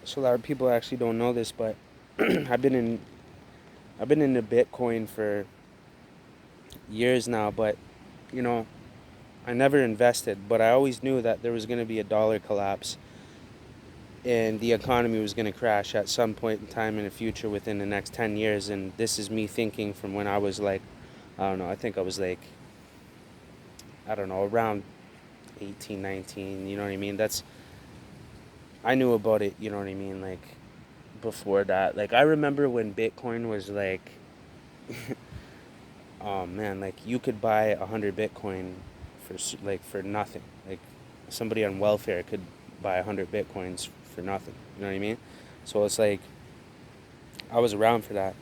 So a lot of people actually don't know this, but I've been in I've been into Bitcoin for years now, but you know, I never invested, but I always knew that there was going to be a dollar collapse and the economy was going to crash at some point in time in the future within the next 10 years. And this is me thinking from when I was like, I don't know, I think I was like, I don't know, around 18, 19, you know what I mean? I knew about it, you know what I mean? Like, before that. Like, I remember when Bitcoin was like, oh man, like you could buy 100 Bitcoin for nothing. Like, somebody on welfare could buy 100 Bitcoins for nothing. You know what I mean? So it's like I was around for that,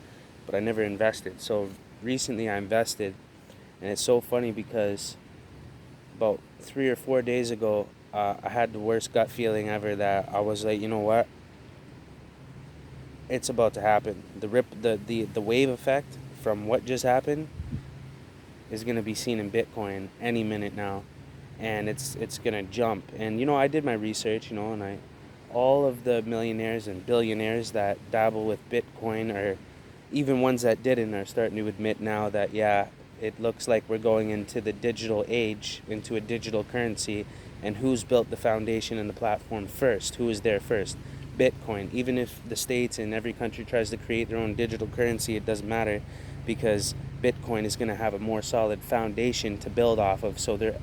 but I never invested. So recently I invested, and it's so funny because about 3 or 4 days ago, I had the worst gut feeling ever that I was like, you know what? It's about to happen. The wave effect from what just happened is going to be seen in Bitcoin any minute now, and it's going to jump. And I did my research, and I all of the millionaires and billionaires that dabble with Bitcoin, or even ones that didn't, are starting to admit now that yeah, it looks like we're going into the digital age, into a digital currency. And who's built the foundation and the platform first? Who is there first? Bitcoin. Even if the states and every country tries to create their own digital currency, it doesn't matter, because Bitcoin is going to have a more solid foundation to build off of. So they're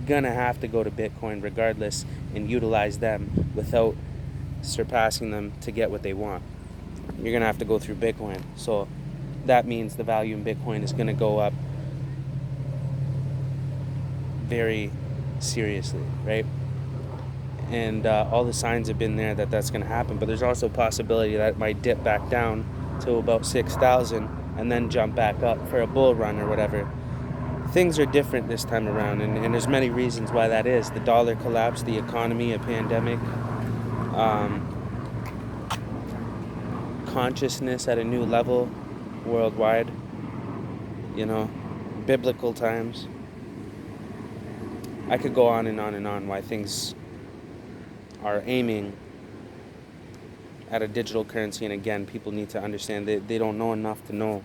going to have to go to Bitcoin regardless and utilize them without surpassing them to get what they want. You're going to have to go through Bitcoin. So that means the value in Bitcoin is going to go up very seriously, right? And all the signs have been there that that's going to happen. But there's also a possibility that it might dip back down to about 6,000 and then jump back up for a bull run or whatever. Things are different this time around, and there's many reasons why that is. The dollar collapse, the economy, a pandemic, um, consciousness at a new level worldwide, you know, biblical times. I could go on and on and on why things are aiming at a digital currency. And again, people need to understand that they don't know enough to know,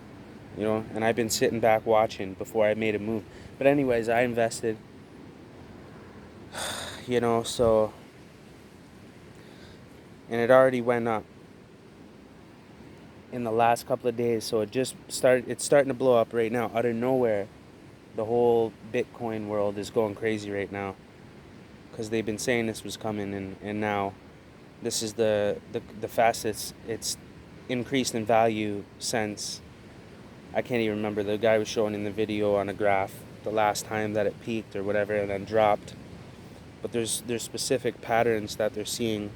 and I've been sitting back watching before I made a move. But anyways, I invested, so, and it already went up in the last couple of days. So it's starting to blow up right now out of nowhere. The whole Bitcoin world is going crazy right now because they've been saying this was coming, and now this is the fastest it's increased in value since, I can't even remember. The guy was showing in the video on a graph the last time that it peaked or whatever and then dropped. But there's specific patterns that they're seeing,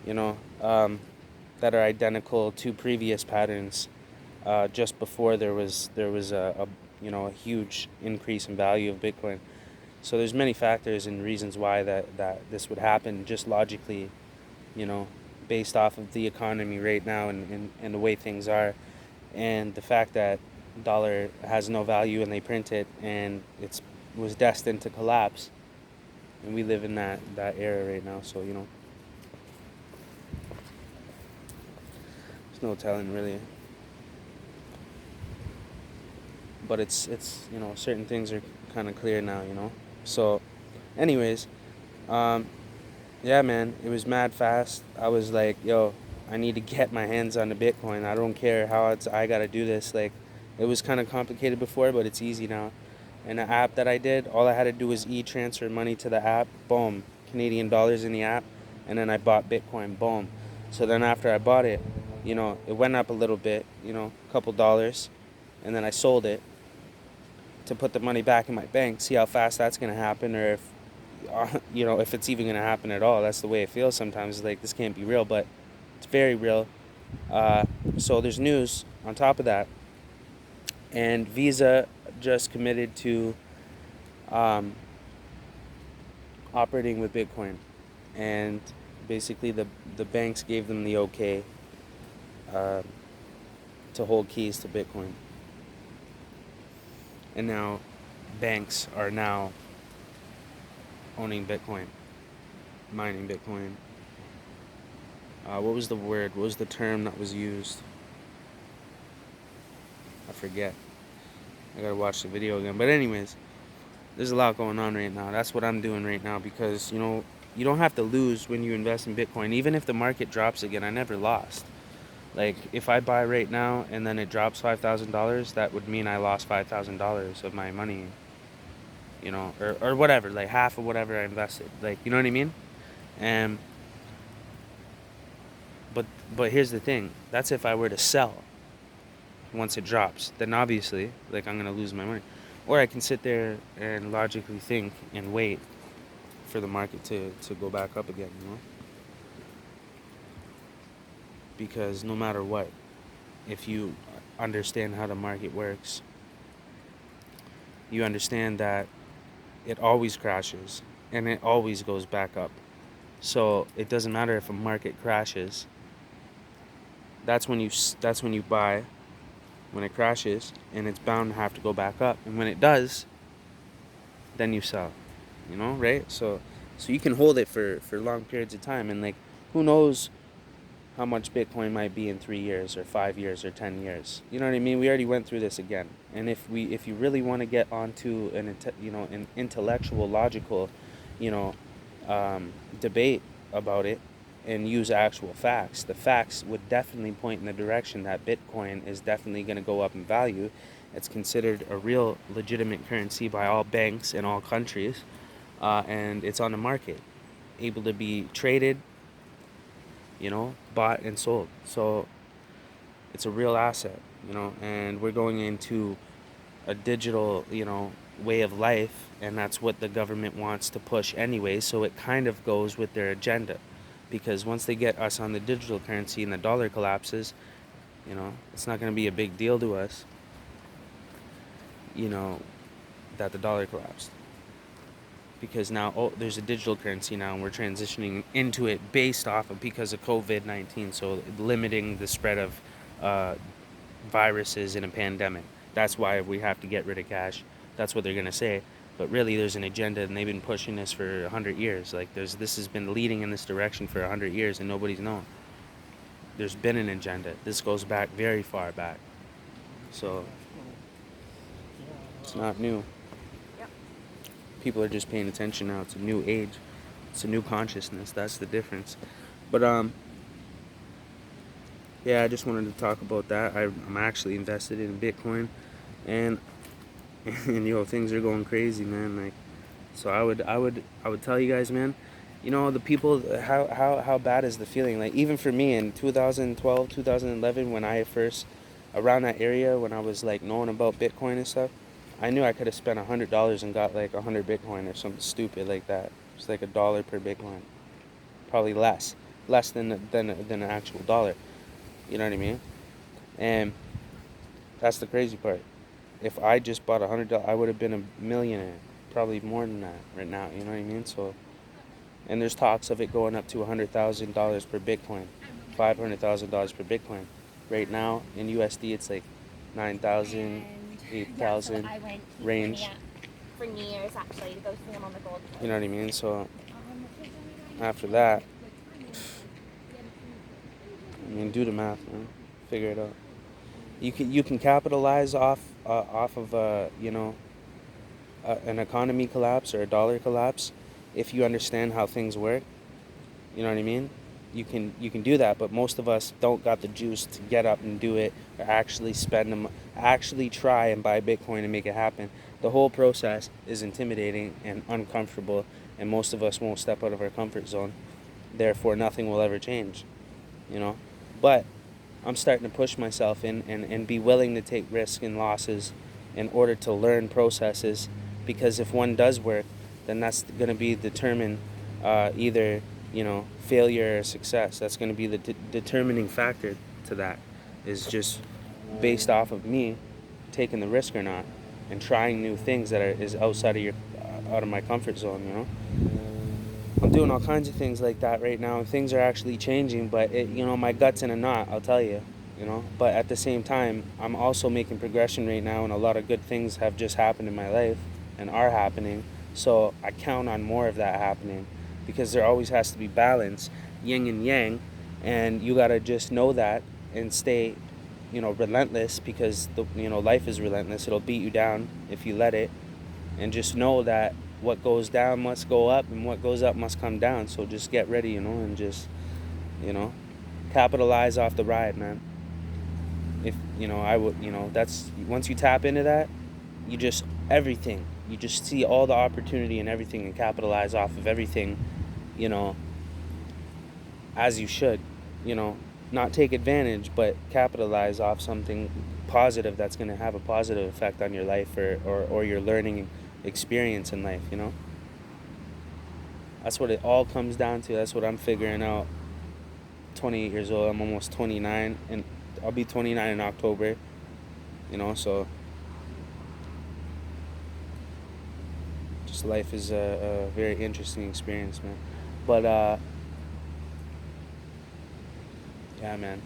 that are identical to previous patterns. Just before there was a huge increase in value of Bitcoin. So there's many factors and reasons why that this would happen, just logically, you know, based off of the economy right now and the way things are, and the fact that dollar has no value and they print it and it was destined to collapse, and we live in that era right now. So there's no telling really, but it's certain things are kind of clear now. So anyways, yeah, man, it was mad fast. I was like, yo, I need to get my hands on the Bitcoin. I don't care how I gotta do this. Like, it was kind of complicated before, but it's easy now. And the app that I did, all I had to do was transfer money to the app. Boom, Canadian dollars in the app, and then I bought Bitcoin. Boom. So then after I bought it, it went up a little bit, a couple dollars, and then I sold it to put the money back in my bank. See how fast that's gonna happen, or if it's even gonna happen at all. That's the way it feels sometimes. Like, this can't be real, but it's very real. So there's news on top of that, and Visa just committed to operating with Bitcoin, and basically the banks gave them the okay uh, to hold keys to Bitcoin, and now banks are now owning Bitcoin, mining Bitcoin. What was the word? What was the term that was used? I forget. I gotta watch the video again. But anyways, there's a lot going on right now. That's what I'm doing right now because, you don't have to lose when you invest in Bitcoin. Even if the market drops again, I never lost. Like, if I buy right now and then it drops $5,000, that would mean I lost $5,000 of my money, or whatever, like half of whatever I invested. Like, you know what I mean? And but but here's the thing. That's if I were to sell once it drops. Then obviously, like, I'm gonna lose my money. Or I can sit there and logically think and wait for the market to go back up again, Because no matter what, if you understand how the market works, you understand that it always crashes and it always goes back up. So it doesn't matter if a market crashes. That's when you buy when it crashes, and it's bound to have to go back up. And when it does, then you sell. Right? So you can hold it for long periods of time, and like, who knows how much Bitcoin might be in 3 years or 5 years or 10 years. You know what I mean? We already went through this again. And if you really want to get onto an intellectual, logical, you know, debate about it and use actual facts, the facts would definitely point in the direction that Bitcoin is definitely going to go up in value. It's considered a real legitimate currency by all banks in all countries, and it's on the market, able to be traded, bought and sold. So it's a real asset, and we're going into a digital, way of life, and that's what the government wants to push anyway. So it kind of goes with their agenda, because once they get us on the digital currency and the dollar collapses, it's not going to be a big deal to us, that the dollar collapsed. Because now, there's a digital currency now, and we're transitioning into it based off of, because of COVID-19, so limiting the spread of viruses in a pandemic. That's why we have to get rid of cash. That's what they're going to say. But really, there's an agenda, and they've been pushing this for 100 years. Like, this has been leading in this direction for 100 years, and nobody's known. There's been an agenda. This goes back very far back. So it's not new. People are just paying attention now. It's a new age. It's a new consciousness. That's the difference. But yeah, I just wanted to talk about that. I'm actually invested in Bitcoin, and things are going crazy, man. Like, so I would tell you guys, man. The people. How bad is the feeling? Like, even for me in 2012, 2011, when I first, around that area, when I was like knowing about Bitcoin and stuff, I knew I could have spent $100 and got like 100 Bitcoin or something stupid like that. It's like $1 per Bitcoin, probably less than an actual dollar. You know what I mean? And that's the crazy part. If I just bought $100, I would have been a millionaire, probably more than that right now. You know what I mean? So, and there's talks of it going up to $100,000 per Bitcoin, $500,000 per Bitcoin. Right now in USD, it's like 9,000. 8,000 range. For New Year's, actually, to go see them on the Gold Coast. You know what I mean? So after that, do the math, man. Figure it out. You can capitalize off of an economy collapse or a dollar collapse if you understand how things work. You know what I mean? You can do that, but most of us don't got the juice to get up and do it, or actually spend them, actually try and buy Bitcoin and make it happen. The whole process is intimidating and uncomfortable, and most of us won't step out of our comfort zone. Therefore, nothing will ever change, But I'm starting to push myself and be willing to take risks and losses in order to learn processes, because if one does work, then that's going to be determined either failure or success. That's going to be the determining factor to that, is just based off of me taking the risk or not, and trying new things that is outside of out of my comfort zone. I'm doing all kinds of things like that right now, and things are actually changing, but my gut's in a knot, I'll tell you. But at the same time, I'm also making progression right now, and a lot of good things have just happened in my life and are happening. So I count on more of that happening, because there always has to be balance, yin and yang, And you gotta just know that and stay, relentless, because life is relentless. It'll beat you down if you let it. And just know that what goes down must go up, and what goes up must come down. So just get ready, and just, you know, capitalize off the ride, man. If I would, that's once you tap into that, you just everything. You just see all the opportunity and everything, and capitalize off of everything, you know, as you should, you know, not take advantage, but capitalize off something positive that's going to have a positive effect on your life, or your learning experience in life, That's what it all comes down to. That's what I'm figuring out. 28 years old. I'm almost 29, and I'll be 29 in October, so just life is a very interesting experience, man. But, yeah, man.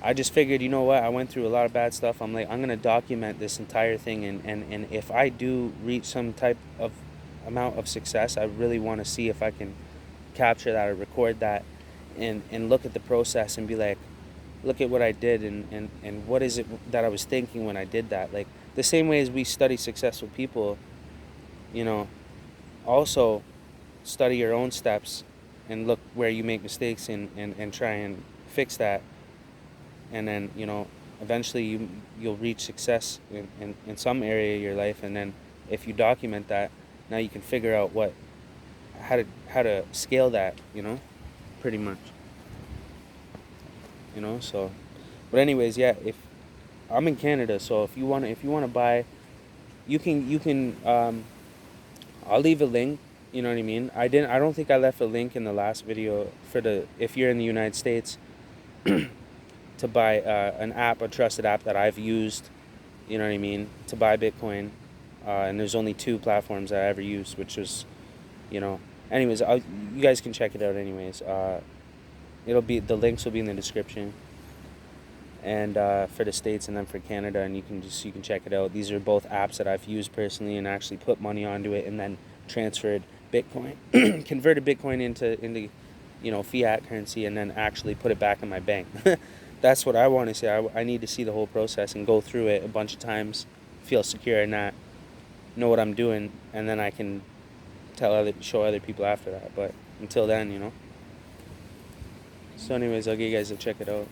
I just figured, you know what, I went through a lot of bad stuff. I'm like, I'm going to document this entire thing, and if I do reach some type of amount of success, I really want to see if I can capture that or record that, and look at the process and be like, look at what I did, and what is it that I was thinking when I did that. Like, the same way as we study successful people, also study your own steps and look where you make mistakes, and try and fix that. And then, eventually you'll reach success in some area of your life. And then if you document that, now you can figure out how to scale that, pretty much. So, but anyways, yeah, if I'm in Canada, so if you want to buy, you can I'll leave a link, you know what I mean? I don't think I left a link in the last video for if you're in the United States, to buy a trusted app that I've used, you know what I mean, to buy Bitcoin. And there's only 2 platforms that I ever used, which was, anyways, you guys can check it out anyways. The links will be in the description. And for the States, and then for Canada, and you can check it out. These are both apps that I've used personally, and actually put money onto it, and then transferred Bitcoin, converted Bitcoin into fiat currency, and then actually put it back in my bank. That's what I want to see. I need to see the whole process and go through it a bunch of times, feel secure in that, know what I'm doing, and then I can show other people after that. But until then, So anyways, I'll get you guys to check it out.